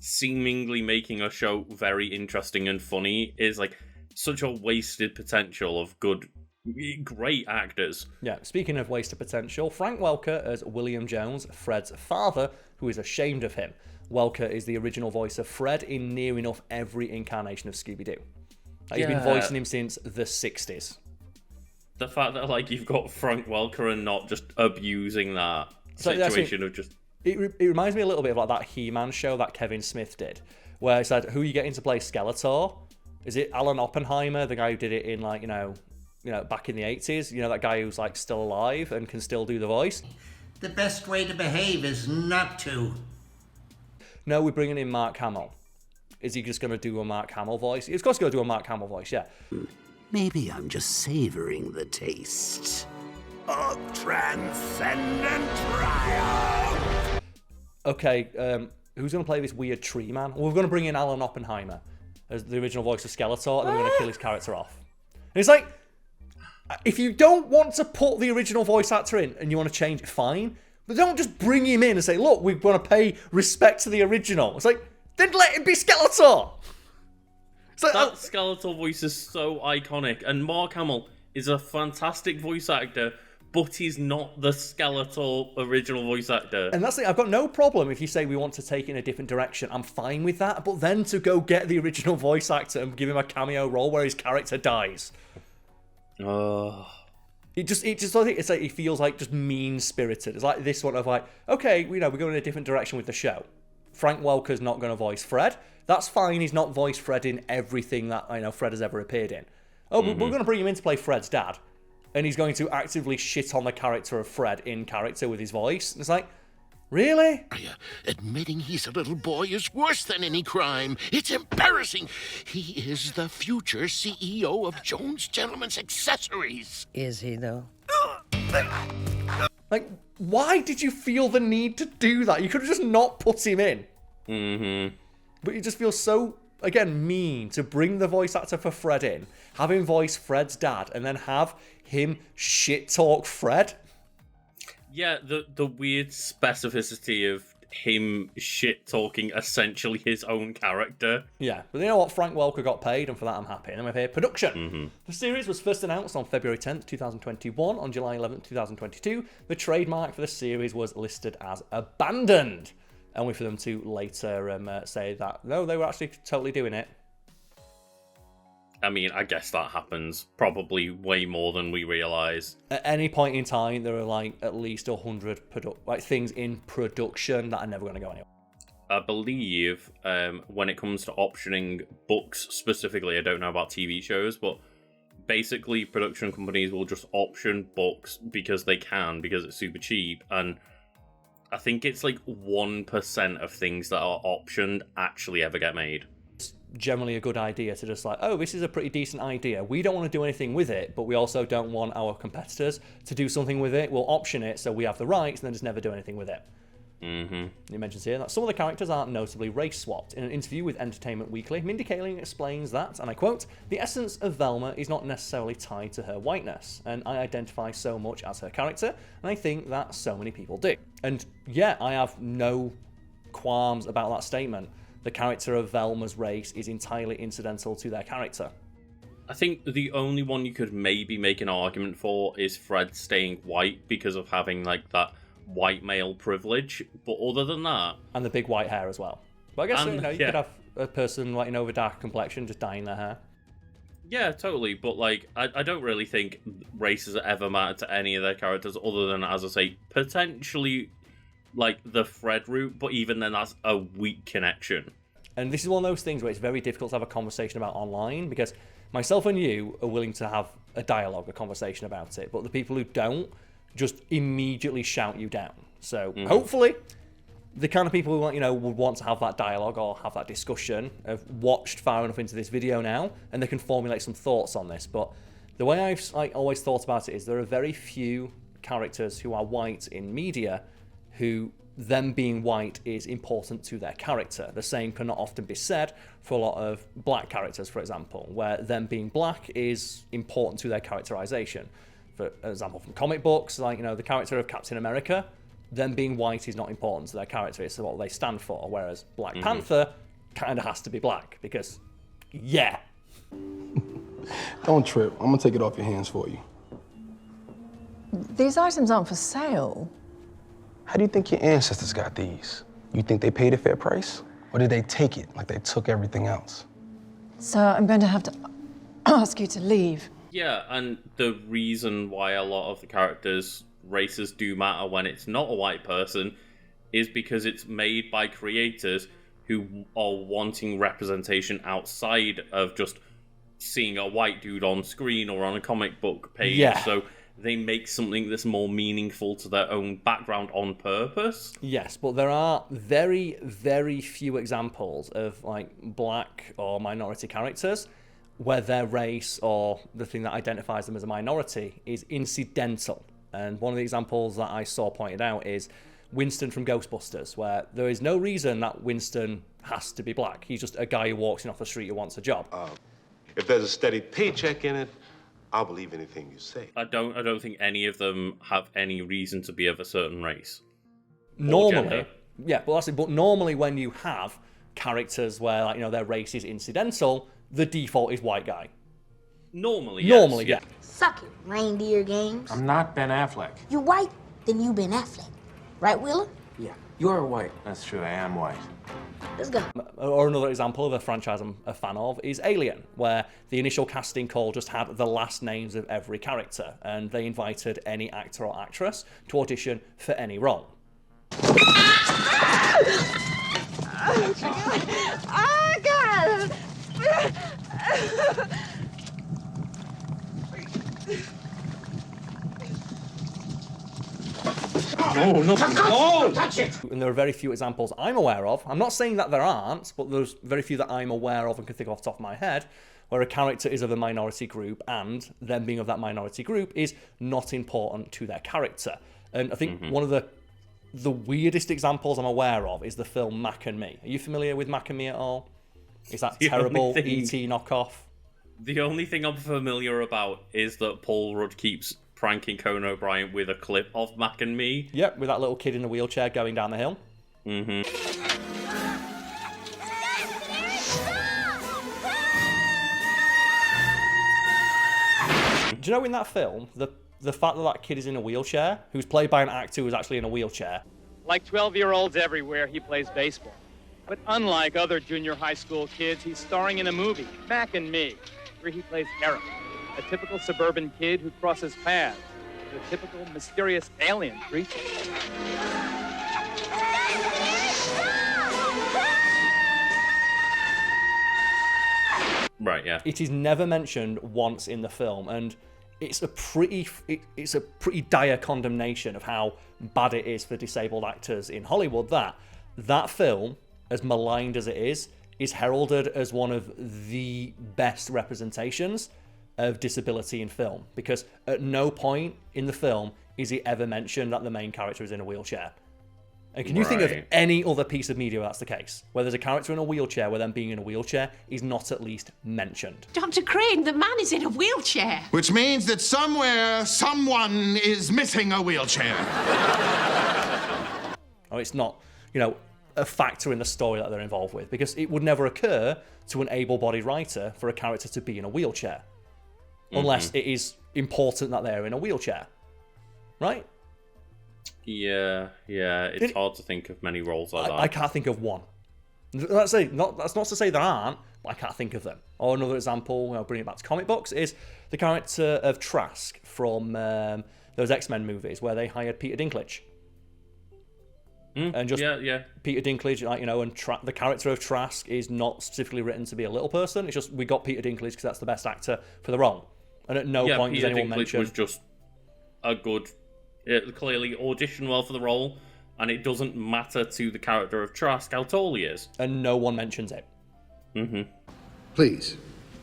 seemingly making a show very interesting and funny is like such a wasted potential of great actors. Yeah, speaking of wasted potential, Frank Welker as William Jones, Fred's father, who is ashamed of him. Welker is the original voice of Fred in near enough every incarnation of Scooby-Doo. He's been voicing him since the 60s. The fact that like you've got Frank Welker and not just abusing that situation of just... It reminds me a little bit of like that He-Man show that Kevin Smith did, where he said, who are you getting to play Skeletor? Is it Alan Oppenheimer, the guy who did it in like, you know, back in the 80s? You know, that guy who's like still alive and can still do the voice? The best way to behave is not to. No, we're bringing in Mark Hamill. Is he just going to do a Mark Hamill voice? Of course he's going to do a Mark Hamill voice, yeah. Maybe I'm just savoring the taste of transcendent triumph. Okay, who's going to play this weird tree man? Well, we're going to bring in Alan Oppenheimer as the original voice of Skeletor, and then we're going to kill his character off. And it's like, if you don't want to put the original voice actor in and you want to change it, fine. But don't just bring him in and say, look, we want to pay respect to the original. It's like, then let him be Skeletor. So, that Skeletor voice is so iconic, and Mark Hamill is a fantastic voice actor, but he's not the Skeletor original voice actor. And that's the thing, I've got no problem if you say we want to take it in a different direction. I'm fine with that, but then to go get the original voice actor and give him a cameo role where his character dies. It's like it feels like just mean-spirited. It's like this one of like, okay, we're going in a different direction with the show. Frank Welker's not going to voice Fred. That's fine. He's not voiced Fred in everything that Fred has ever appeared in. Oh, but we're going to bring him in to play Fred's dad, and he's going to actively shit on the character of Fred in character with his voice. And it's like, really? Admitting he's a little boy is worse than any crime. It's embarrassing. He is the future CEO of Jones Gentlemen's Accessories. Is he, though? Like, why did you feel the need to do that? You could have just not put him in. But you just feel so, again, mean to bring the voice actor for Fred in, have him voice Fred's dad, and then have him shit-talk Fred. Yeah, the weird specificity of him shit-talking essentially his own character. Yeah, but you know what? Frank Welker got paid, and for that I'm happy. And then we have here production. The series was first announced on February 10th, 2021. On July 11th, 2022, the trademark for the series was listed as abandoned. Only for them to later say that, no, they were actually totally doing it. I mean, I guess that happens probably way more than we realise. At any point in time, there are like at least 100 things in production that are never going to go anywhere. I believe when it comes to optioning books specifically, I don't know about TV shows, but basically production companies will just option books because they can, because it's super cheap, and I think it's like 1% of things that are optioned actually ever get made. It's generally a good idea to just like, oh, this is a pretty decent idea. We don't want to do anything with it, but we also don't want our competitors to do something with it. We'll option it so we have the rights and then just never do anything with it. It mentions here that some of the characters are notably race swapped. In an interview with Entertainment Weekly, Mindy Kaling explains that, and I quote, "The essence of Velma is not necessarily tied to her whiteness, and I identify so much as her character, and I think that so many people do." And yeah, I have no qualms about that statement. The character of Velma's race is entirely incidental to their character. I think the only one you could maybe make an argument for is Fred staying white because of having like that white male privilege, but other than that, and the big white hair as well. But I guess you could have a person like over dark complexion just dyeing their hair. Yeah, totally. But like, I don't really think races ever matter to any of their characters, other than, as I say, potentially like the Fred route. But even then, that's a weak connection. And this is one of those things where it's very difficult to have a conversation about online, because myself and you are willing to have a dialogue, a conversation about it, but the people who don't just immediately shout you down. So hopefully the kind of people who would want to have that dialogue or have that discussion have watched far enough into this video now, and they can formulate some thoughts on this. But the way I've always thought about it is there are very few characters who are white in media who them being white is important to their character. The same cannot often be said for a lot of black characters, for example, where them being black is important to their characterization. For example, from comic books, like, the character of Captain America, them being white is not important to their character, it's what they stand for, whereas Black Panther kind of has to be black, because, yeah. Don't trip, I'm gonna take it off your hands for you. These items aren't for sale. How do you think your ancestors got these? You think they paid a fair price? Or did they take it like they took everything else? So I'm going to have to ask you to leave. Yeah, and the reason why a lot of the characters' races do matter when it's not a white person is because it's made by creators who are wanting representation outside of just seeing a white dude on screen or on a comic book page. Yeah. So they make something that's more meaningful to their own background on purpose. Yes, but there are very, very few examples of like black or minority characters where their race or the thing that identifies them as a minority is incidental. And one of the examples that I saw pointed out is Winston from Ghostbusters, where there is no reason that Winston has to be black. He's just a guy who walks in off the street who wants a job. If there's a steady paycheck in it, I'll believe anything you say. I don't think any of them have any reason to be of a certain race. Normally, yeah, but normally when you have characters where their race is incidental, the default is white guy. Normally, yeah. Suck it, reindeer games. I'm not Ben Affleck. You white, then you Ben Affleck. Right, Wheeler? Yeah, you are white. That's true, I am white. Let's go. Or another example of a franchise I'm a fan of is Alien, where the initial casting call just had the last names of every character, and they invited any actor or actress to audition for any role. Oh, God! No, touch it! And there are very few examples I'm aware of. I'm not saying that there aren't, but there's very few that I'm aware of and can think off the top of my head, where a character is of a minority group and them being of that minority group is not important to their character. And I think one of the weirdest examples I'm aware of is the film Mac and Me. Are you familiar with Mac and Me at all? Is that terrible E.T. knockoff? The only thing I'm familiar about is that Paul Rudd keeps pranking Conan O'Brien with a clip of Mac and Me. Yep, with that little kid in a wheelchair going down the hill. Mm-hmm. Do you know in that film, the fact that that kid is in a wheelchair, who's played by an actor who's actually in a wheelchair? Like 12-year-olds everywhere, he plays baseball. But unlike other junior high school kids, he's starring in a movie, Mac and Me, where he plays Eric, a typical suburban kid who crosses paths with a typical mysterious alien creature. Right, yeah. It is never mentioned once in the film, and it's a pretty dire condemnation of how bad it is for disabled actors in Hollywood that film, as maligned as it is heralded as one of the best representations of disability in film, because at no point in the film is it ever mentioned that the main character is in a wheelchair. And can you think of any other piece of media where that's the case? Where there's a character in a wheelchair where them being in a wheelchair is not at least mentioned? Dr. Crane, the man is in a wheelchair. Which means that somewhere, someone is missing a wheelchair. Oh, it's not, a factor in the story that they're involved with, because it would never occur to an able-bodied writer for a character to be in a wheelchair. Unless it is important that they're in a wheelchair. Right? Yeah. It's hard to think of many roles like that. I can't think of one. That's not to say there aren't, but I can't think of them. Or another example, bringing it back to comic books, is the character of Trask from those X-Men movies where they hired Peter Dinklage. And just Peter Dinklage, and the character of Trask is not specifically written to be a little person. It's just we got Peter Dinklage because that's the best actor for the role. And at no point does anyone mention... was just a good, clearly auditioned well for the role, and it doesn't matter to the character of Trask how tall he is. And no one mentions it. Please.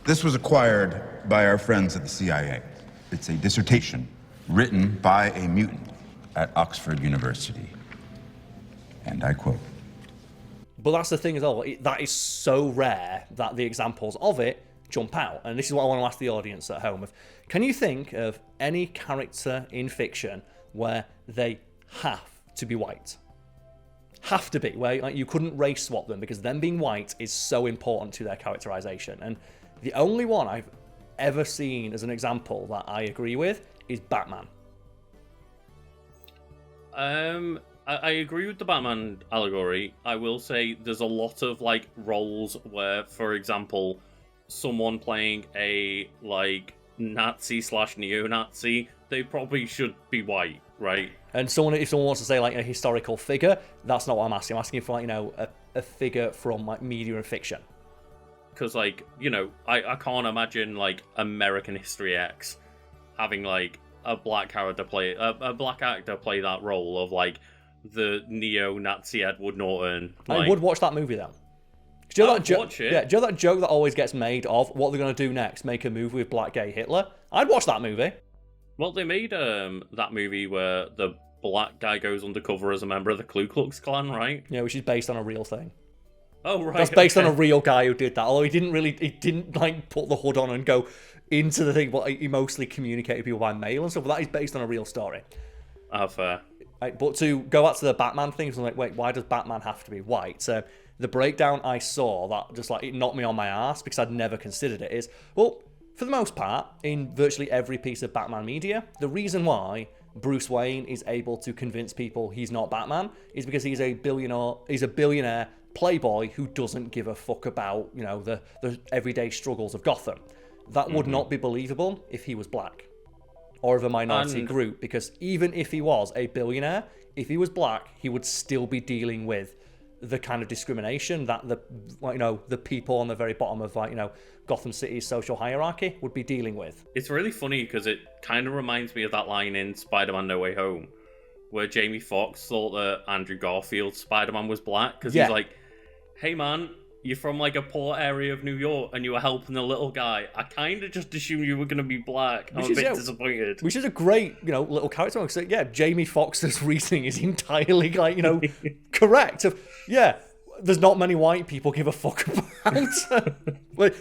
This was acquired by our friends at the CIA. It's a dissertation written by a mutant at Oxford University. And I quote. But that's the thing as well, that is so rare that the examples of it jump out. And this is what I want to ask the audience at home. Can you think of any character in fiction where they have to be white? Have to be, where you couldn't race swap them because them being white is so important to their characterization. And the only one I've ever seen as an example that I agree with is Batman. I agree with the Batman allegory. I will say there's a lot of roles where, for example, someone playing a Nazi / neo-Nazi, they probably should be white, right? And if someone wants to say a historical figure, that's not what I'm asking. I'm asking for a figure from media and fiction. Because I can't imagine American History X having a black character play a black actor play that role of the neo-Nazi Edward Norton. I would watch that movie though. Do you know that joke? Yeah, do you know that joke that always gets made of what they're going to do next? Make a movie with black gay Hitler? I'd watch that movie. Well, they made that movie where the black guy goes undercover as a member of the Ku Klux Klan, right? Yeah, which is based on a real thing. Oh, right. That's based on a real guy who did that. Although he didn't put the hood on and go into the thing, but he mostly communicated people by mail and stuff. But that is based on a real story. Oh, fair. But to go back to the Batman thing, I'm wait, why does Batman have to be white? So the breakdown I saw that just it knocked me on my ass because I'd never considered it is, well, for the most part, in virtually every piece of Batman media, the reason why Bruce Wayne is able to convince people he's not Batman is because he's a billionaire playboy who doesn't give a fuck about, the everyday struggles of Gotham. That would not be believable if he was black or of a minority group, because even if he was a billionaire, if he was black, he would still be dealing with the kind of discrimination that the people on the very bottom of Gotham City's social hierarchy would be dealing with. It's really funny because it kind of reminds me of that line in Spider-Man No Way Home where Jamie Foxx thought that Andrew Garfield's Spider-Man was black because he's like, hey man, you're from a poor area of New York and you were helping a little guy. I kind of just assumed you were going to be black. I'm a bit disappointed. Which is a great, little character. Because, Jamie Foxx's reasoning is entirely, correct. There's not many white people give a fuck about.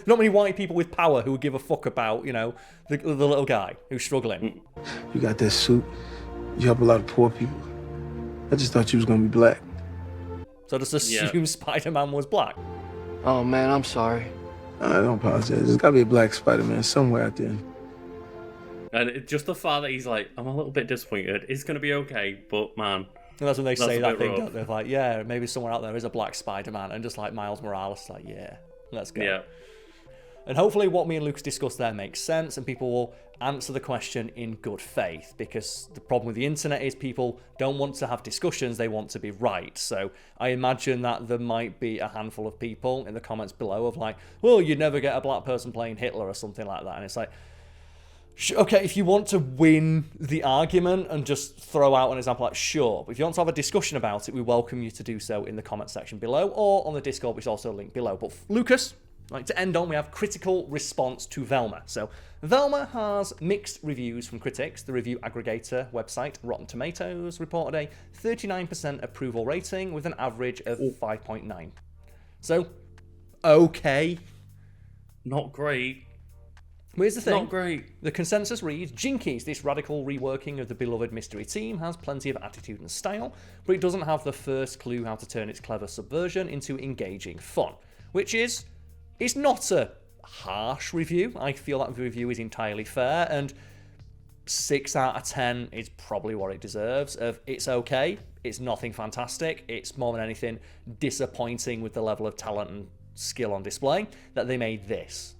Not many white people with power who would give a fuck about, the little guy who's struggling. You got that suit. You help a lot of poor people. I just thought you was going to be black. So just assume Spider-Man was black. Oh, man, I'm sorry. I don't apologize. There's got to be a black Spider-Man somewhere out there. And just the fact that he's I'm a little bit disappointed. It's going to be okay, but man. And that's when they say that thing, don't they? They're maybe somewhere out there is a black Spider-Man. And just Miles Morales, let's go. Yeah. And hopefully what me and Lucas discussed there makes sense and people will answer the question in good faith, because the problem with the internet is people don't want to have discussions, they want to be right. So I imagine that there might be a handful of people in the comments below of well, you'd never get a black person playing Hitler or something like that. And it's okay, if you want to win the argument and just throw out an example, sure. But if you want to have a discussion about it, we welcome you to do so in the comment section below or on the Discord, which is also linked below. But Lucas, to end on, we have critical response to Velma. So Velma has mixed reviews from critics. The review aggregator website Rotten Tomatoes reported a 39% approval rating with an average of 5.9. So, okay. Not great. Here's the thing. Not great. The consensus reads, Jinkies, this radical reworking of the beloved mystery team, has plenty of attitude and style, but it doesn't have the first clue how to turn its clever subversion into engaging fun, which is... It's not a harsh review. I feel that the review is entirely fair, and 6 out of 10 is probably what it deserves. It's okay, it's nothing fantastic, it's more than anything disappointing with the level of talent and skill on display that they made this.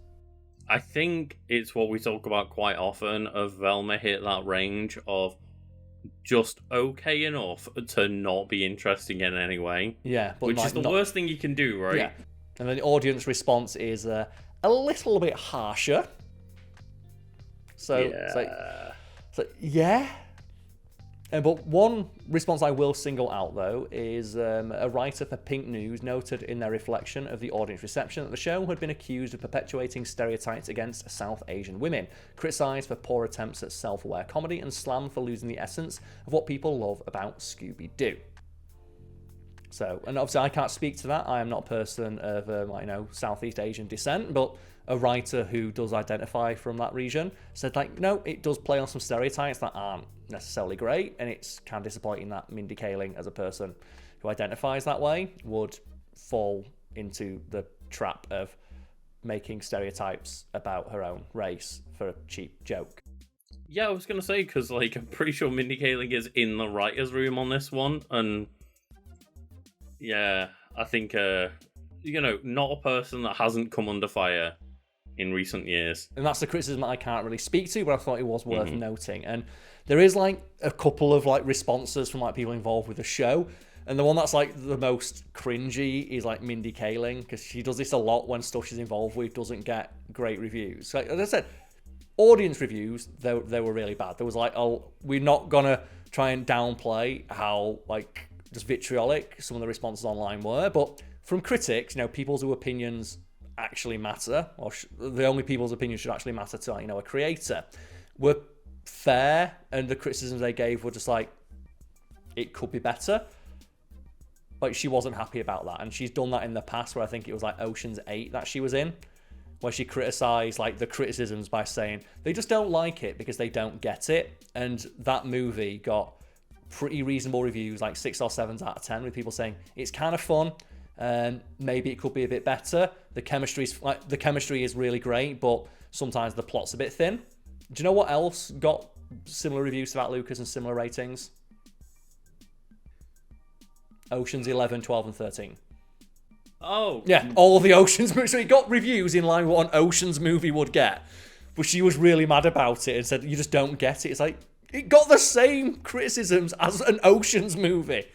I think it's what we talk about quite often, of Velma hit that range of just okay enough to not be interesting in any way. Yeah, but which like, is the worst thing you can do, right? Yeah. And then the audience response is a little bit harsher. So, yeah. But one response I will single out, though, is a writer for Pink News noted in their reflection of the audience reception that the show had been accused of perpetuating stereotypes against South Asian women, criticised for poor attempts at self-aware comedy, and slammed for losing the essence of what people love about Scooby-Doo. So, and obviously I can't speak to that. I am not a person of, Southeast Asian descent, but a writer who does identify from that region said, no, it does play on some stereotypes that aren't necessarily great, and it's kind of disappointing that Mindy Kaling, as a person who identifies that way, would fall into the trap of making stereotypes about her own race for a cheap joke. Yeah, I was going to say, because, I'm pretty sure Mindy Kaling is in the writer's room on this one, and yeah, I think, not a person that hasn't come under fire in recent years. And that's the criticism I can't really speak to, but I thought it was worth noting. And there is a couple of responses from people involved with the show, and the one that's the most cringy is Mindy Kaling, because she does this a lot when stuff she's involved with doesn't get great reviews. So, as I said, audience reviews, they were really bad. There was we're not gonna try and downplay how just vitriolic some of the responses online were, but from critics, people's opinions actually matter, or the only people's opinions should actually matter to a creator, were fair, and the criticisms they gave were just it could be better. She wasn't happy about that, and she's done that in the past, where I think it was Ocean's 8 that she was in, where she criticised the criticisms by saying they just don't like it because they don't get it, and that movie got pretty reasonable reviews, 6 or 7 out of 10, with people saying it's kind of fun, and maybe it could be a bit better. The chemistry is really great, but sometimes the plot's a bit thin. Do you know what else got similar reviews to that, Lucas, and similar ratings? Oceans 11, 12, and 13. Oh. Yeah, all the Oceans movies. So it got reviews in line with what an Oceans movie would get. But she was really mad about it and said, you just don't get it. It's it got the same criticisms as an Oceans movie.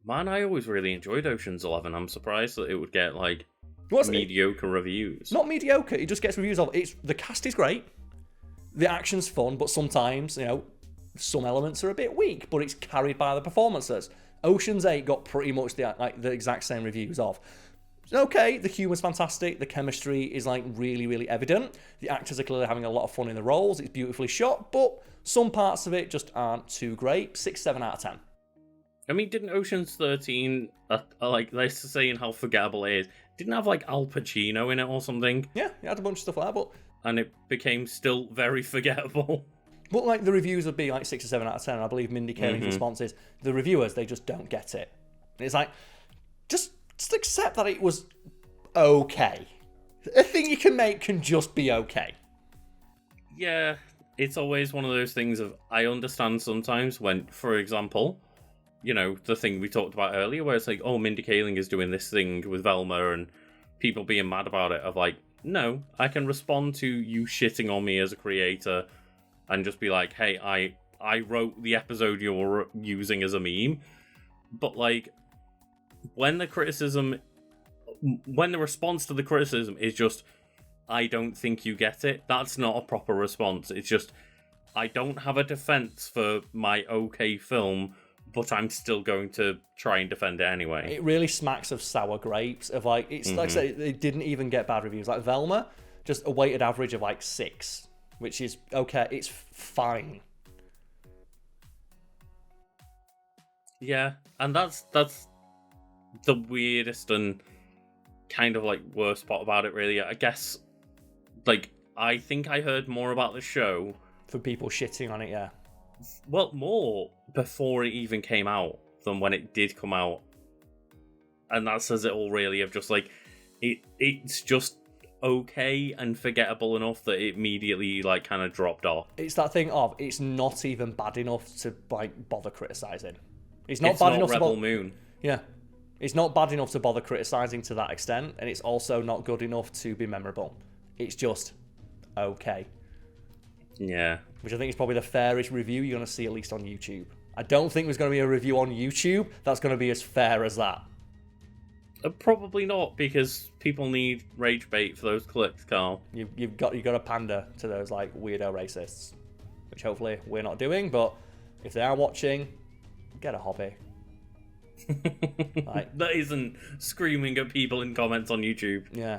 Man, I always really enjoyed Ocean's 11. I'm surprised that it would get, mediocre reviews. Not mediocre, it just gets reviews of it. The cast is great, the action's fun, but sometimes, some elements are a bit weak, but it's carried by the performances. Ocean's 8 got pretty much the exact same reviews of. Okay, the humor's fantastic, the chemistry is really, really evident, the actors are clearly having a lot of fun in the roles, it's beautifully shot, but some parts of it just aren't too great. 6, 7 out of 10. I mean, didn't Ocean's 13, they're saying how forgettable it is, didn't have, Al Pacino in it or something? Yeah, it had a bunch of stuff like that, but... And it became still very forgettable. But, the reviews would be, 6 or 7 out of 10, and I believe Mindy Kaling's response is, the reviewers, they just don't get it. And it's just accept that it was okay. A thing you can make can just be okay. Yeah, it's always one of those things of, I understand sometimes when, for example... the thing we talked about earlier, where it's Mindy Kaling is doing this thing with Velma and people being mad about it, of no, I can respond to you shitting on me as a creator and just be hey, I wrote the episode you're using as a meme. But when the response to the criticism is just, I don't think you get it, that's not a proper response. It's just, I don't have a defense for my okay film, but I'm still going to try and defend it anyway. It really smacks of sour grapes. Of it's like I say, it didn't even get bad reviews. Velma, just a weighted average of 6, which is okay. It's fine. Yeah, and that's the weirdest and kind of worst part about it. Really, I guess. I think I heard more about the show from people shitting on it. Yeah. Well, more before it even came out than when it did come out. And that says it all, really, of just, it's just okay and forgettable enough that it immediately like kind of dropped off. It's that thing of it's not even bad enough to like bother criticizing. It's not bad enough Rebel to Moon. Yeah. It's not bad enough to bother criticizing to that extent, and it's also not good enough to be memorable. It's just okay. Yeah. Which I think is probably the fairest review you're going to see, at least on YouTube. I don't think there's going to be a review on YouTube that's going to be as fair as that. Probably not, because people need rage bait for those clicks, Karl. You've got to pander to those like weirdo racists, which hopefully we're not doing. But if they are watching, get a hobby. That isn't screaming at people in comments on YouTube. Yeah,